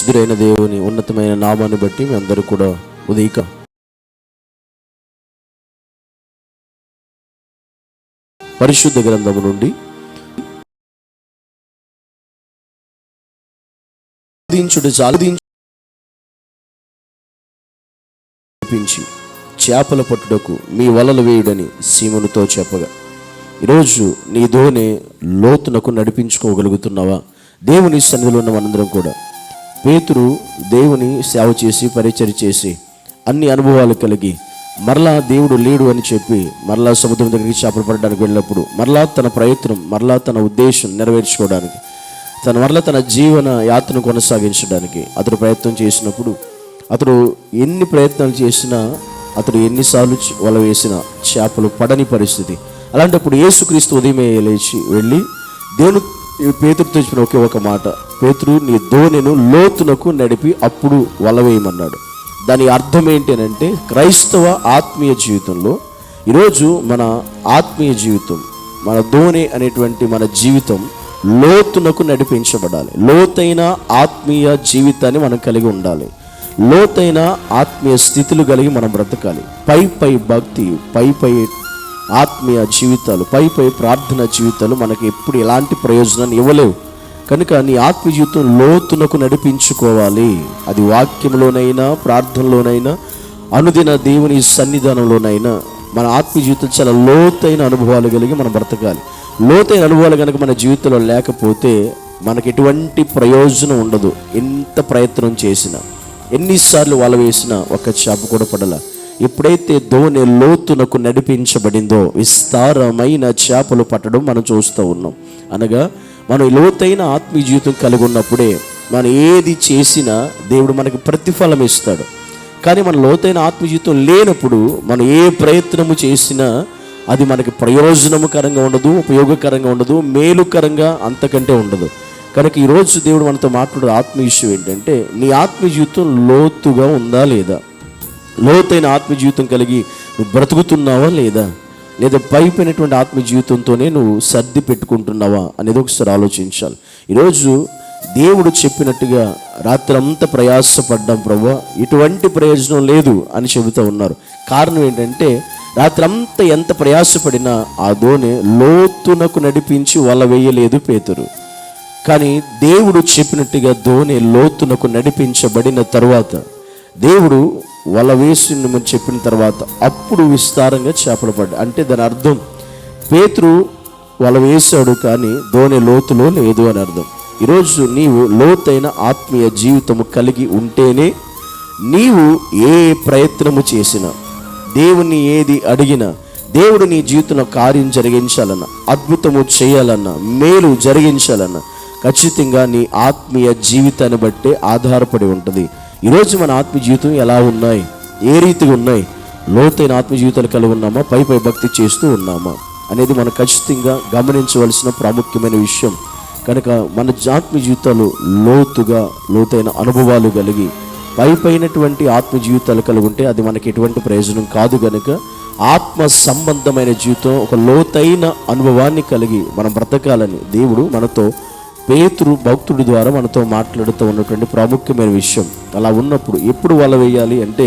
పరిశుద్ధుడైన దేవుని ఉన్నతమైన నామాన్ని బట్టి మీ అందరూ కూడా ఉదయక పరిశుద్ధ గ్రంథము నుండి చేపల పట్టుటకు మీ వలలు వేయుడని సీమోనుతో చెప్పగా, ఈరోజు నీ దోణి లోతునకు నడిపించుకోగలుగుతున్నావా? దేవుని సన్నిధిలో ఉన్న మనందరం కూడా పేతురు దేవుని సేవ చేసి పరిచర్య చేసి అన్ని అనుభవాలు కలిగి మరలా దేవుడు లేడు అని చెప్పి మరలా సముద్రం దగ్గరికి చేపలు పడడానికి వెళ్ళినప్పుడు మరలా తన ప్రయత్నం, మరలా తన ఉద్దేశం నెరవేర్చుకోవడానికి, మరలా తన జీవన యాత్రను కొనసాగించడానికి అతడు ప్రయత్నం చేసినప్పుడు, అతడు ఎన్ని ప్రయత్నాలు చేసినా, అతడు ఎన్నిసార్లు వల వేసినా చేపలు పడని పరిస్థితి. అలాంటప్పుడు యేసుక్రీస్తు ఉదయమే లేచి వెళ్ళి దేవుని పేతురుతో చెప్పిన ఒకే ఒక మాట, పేతురు నీ దోణిను లోతునకు నడిపి అప్పుడు వల వేయమన్నాడు. దాని అర్థం ఏంటి అంటే, క్రైస్తవ ఆత్మీయ జీవితంలో ఈరోజు మన ఆత్మీయ జీవితం, మన దోణి అనేటువంటి మన జీవితం లోతునకు నడిపించబడాలి. లోతైన ఆత్మీయ జీవితాన్ని మనం కలిగి ఉండాలి. లోతైన ఆత్మీయ స్థితులు కలిగి మనం బ్రతకాలి. పై భక్తి, పై ఆత్మీయ జీవితాలు, పై ప్రార్థన జీవితాలు మనకి ఎప్పుడు ఎలాంటి ప్రయోజనాన్ని ఇవ్వలేవు. కనుక నీ ఆత్మీయ జీవితం లోతునకు నడిపించుకోవాలి. అది వాక్యంలోనైనా, ప్రార్థనలోనైనా, అనుదిన దేవుని సన్నిధానంలోనైనా మన ఆత్మీయ జీవితం చాలా లోతైన అనుభవాలు కలిగి మనం బ్రతకాలి. లోతైన అనుభవాలు కనుక మన జీవితంలో లేకపోతే మనకి ఎటువంటి ప్రయోజనం ఉండదు. ఎంత ప్రయత్నం చేసినా, ఎన్నిసార్లు వల వేసినా ఒక్క చేప కూడా పడల. ఎప్పుడైతే దోణి లోతునకు నడిపించబడిందో విస్తారమైన చేపలు పట్టడం మనం చూస్తూ ఉన్నాం. అనగా మనం లోతైన ఆత్మీయ జీవితం కలిగి ఉన్నప్పుడే మనం ఏది చేసినా దేవుడు మనకి ప్రతిఫలం ఇస్తాడు. కానీ మన లోతైన ఆత్మీయ జీవితం లేనప్పుడు మనం ఏ ప్రయత్నము చేసినా అది మనకి ప్రయోజనకరంగా ఉండదు, ఉపయోగకరంగా ఉండదు, మేలుకరంగా అంతకంటే ఉండదు. కనుక ఈరోజు దేవుడు మనతో మాట్లాడే ఆత్మీయ విషయం ఏంటంటే, నీ ఆత్మీయ జీవితం లోతుగా ఉందా లేదా? లోతైన ఆత్మీయ జీవితం కలిగి నువ్వు బ్రతుకుతున్నావా లేదా? లేదా పైపోయినటువంటి ఆత్మీయ జీవితంతోనే నువ్వు సర్ది పెట్టుకుంటున్నావా అనేది ఒకసారి ఆలోచించాలి. ఈరోజు దేవుడు చెప్పినట్టుగా రాత్రంతా ప్రయాసపడ్డాం ప్రభువా, ఎటువంటి ప్రయోజనం లేదు అని చెబుతూ ఉన్నారు. కారణం ఏంటంటే, రాత్రంతా ఎంత ప్రయాసపడినా ఆ దోణి లోతునకు నడిపించి వల వేయలేదు పేతురు. కానీ దేవుడు చెప్పినట్టుగా దోణి లోతునకు నడిపించబడిన తరువాత, దేవుడు వల వేసినమని చెప్పిన తర్వాత అప్పుడు విస్తారంగా చేపలు పడ్డాయి. అంటే దాని అర్థం పేతురు వల వేశాడు కానీ దోణి లోతులో లేదు అని అర్థం. ఈరోజు నీవు లోతైన ఆత్మీయ జీవితము కలిగి ఉంటేనే నీవు ఏ ప్రయత్నము చేసినా, దేవుని ఏది అడిగినా, దేవుడు నీ జీవితంలో కార్యం జరిగించాలన్నా, అద్భుతము చేయాలన్నా, మేలు జరిగించాలన్నా ఖచ్చితంగా నీ ఆత్మీయ జీవితాన్ని బట్టే ఆధారపడి ఉంటుంది. ఈరోజు మన ఆత్మీయ జీవితం ఎలా ఉన్నాయి, ఏ రీతిగా ఉన్నాయి? లోతైన ఆత్మీయ జీవితాలు కలిగి ఉన్నామా? పై భక్తి చేస్తూ ఉన్నామా అనేది మనం ఖచ్చితంగా గమనించవలసిన ప్రాముఖ్యమైన విషయం. కనుక మన ఆత్మీయ జీవితాలు లోతైన అనుభవాలు కలిగి పైనటువంటి ఆత్మ జీవితాలు కలిగి ఉంటే అది మనకి ఎటువంటి ప్రయోజనం కాదు. కనుక ఆత్మ సంబంధమైన జీవితం, ఒక లోతైన అనుభవాన్ని కలిగి మనం బ్రతకాలని దేవుడు మనతో పేతురు భక్తుడి ద్వారా మనతో మాట్లాడుతూ ఉన్నటువంటి ప్రాముఖ్యమైన విషయం. అలా ఉన్నప్పుడు ఎప్పుడు వల వేయాలి అంటే,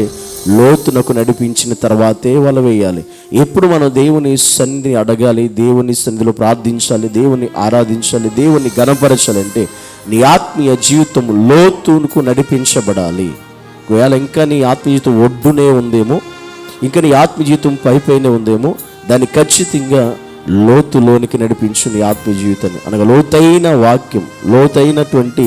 లోతునకు నడిపించిన తర్వాతే వల వేయాలి. ఎప్పుడు మనం దేవుని సన్నిధిని అడగాలి, దేవుని సన్నిధిలో ప్రార్థించాలి, దేవుని ఆరాధించాలి, దేవుని గణపరచాలి అంటే నీ ఆత్మీయ జీవితం లోతునకు నడిపించబడాలి. ఒకవేళ ఇంకా నీ ఆత్మీయ జీవితం ఒడ్డునే ఉందేమో, ఇంకా నీ ఆత్మీయ జీవితం పైపైనే ఉందేమో, దాన్ని ఖచ్చితంగా లోతులోనికి నడిపించు నీ ఆత్మీయ జీవితాన్ని. అనగా లోతైన వాక్యం, లోతైనటువంటి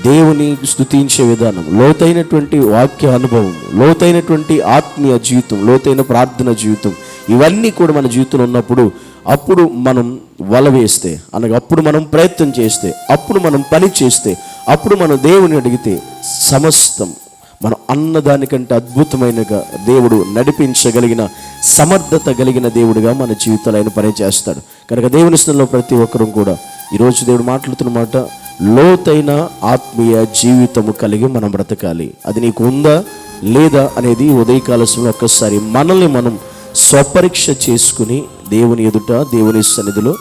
దేవుని స్తుతించే విధానం, లోతైనటువంటి వాక్య అనుభవం, లోతైనటువంటి ఆత్మీయ జీవితం, లోతైన ప్రార్థన జీవితం, ఇవన్నీ కూడా మన జీవితంలో ఉన్నప్పుడు అప్పుడు మనం వల వేస్తే, అనగా అప్పుడు మనం ప్రయత్నం చేస్తే, అప్పుడు మనం పని చేస్తే, అప్పుడు మనం దేవుని అడిగితే సమస్తం మనం అన్నదానికంటే అద్భుతమైనగా దేవుడు నడిపించగలిగిన సమర్థత కలిగిన దేవుడిగా మన జీవితంలో ఆయన పని చేస్తాడు. కనుక దేవుని స్థలంలో ప్రతి ఒక్కరూ కూడా ఈరోజు దేవుడు మాట్లాడుతున్న మాట, లోతైన ఆత్మీయ జీవితము కలిగి మనం బ్రతకాలి. అది నీకు ఉందా లేదా అనేది ఉదయకాల సమయంలో ఒక్కసారి మనల్ని మనం స్వపరీక్ష చేసుకుని దేవుని ఎదుట, దేవుని సన్నిధిలో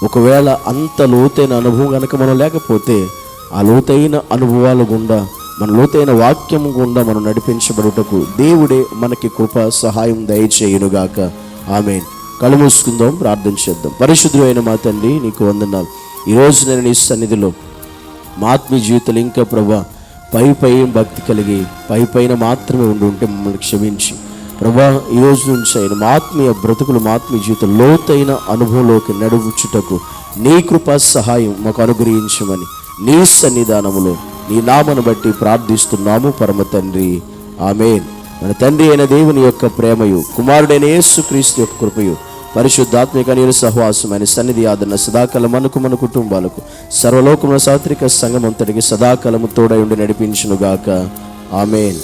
ఒకవేళ అంత లోతైన అనుభవం కనుక మనం లేకపోతే, ఆ లోతైన అనుభవాల గుండా మన లోతైన వాక్యము గుండా మనం నడిపించబడుటకు దేవుడే మనకి కృప సహాయం దయచేయునుగాక. ఆమేన్. కళ్ళు మూసుకుందాం, ప్రార్థన చేద్దాం. పరిశుద్ధుడైన మా తండ్రి, నీకు వందనాలు. ఈరోజు నేను నీ సన్నిధిలో మా ఆత్మీయ జీవితాలు ఇంకా ప్రభా పై భక్తి కలిగి పైన మాత్రమే ఉంటే మమ్మల్ని క్షమించి ప్రభా, ఈరోజు నుంచి అయిన మా ఆత్మీయ బ్రతుకులు, మా ఆత్మీయ జీవితం లోతైన అనుభవంలోకి నడుచుటకు నీ కృపా సహాయం మాకు అనుగ్రహించమని నీ సన్నిధానములో నీ నామను బట్టి ప్రార్థిస్తున్నాము పరమ తండ్రి. ఆమేన్. మన తండ్రి అయిన దేవుని యొక్క ప్రేమయు, కుమారుడైన యేసుక్రీస్తు యొక్క కృపయు, పరిశుద్ధాత్మిక నీరు సహవాసమైన సన్నిధి ఆదరణ సదాకాలం మనకు, మన కుటుంబాలకు, సర్వలోకముల సాత్విక సంఘం అంతటికి సదాకాలము తోడై ఉండి నడిపించునుగాక. ఆమేన్.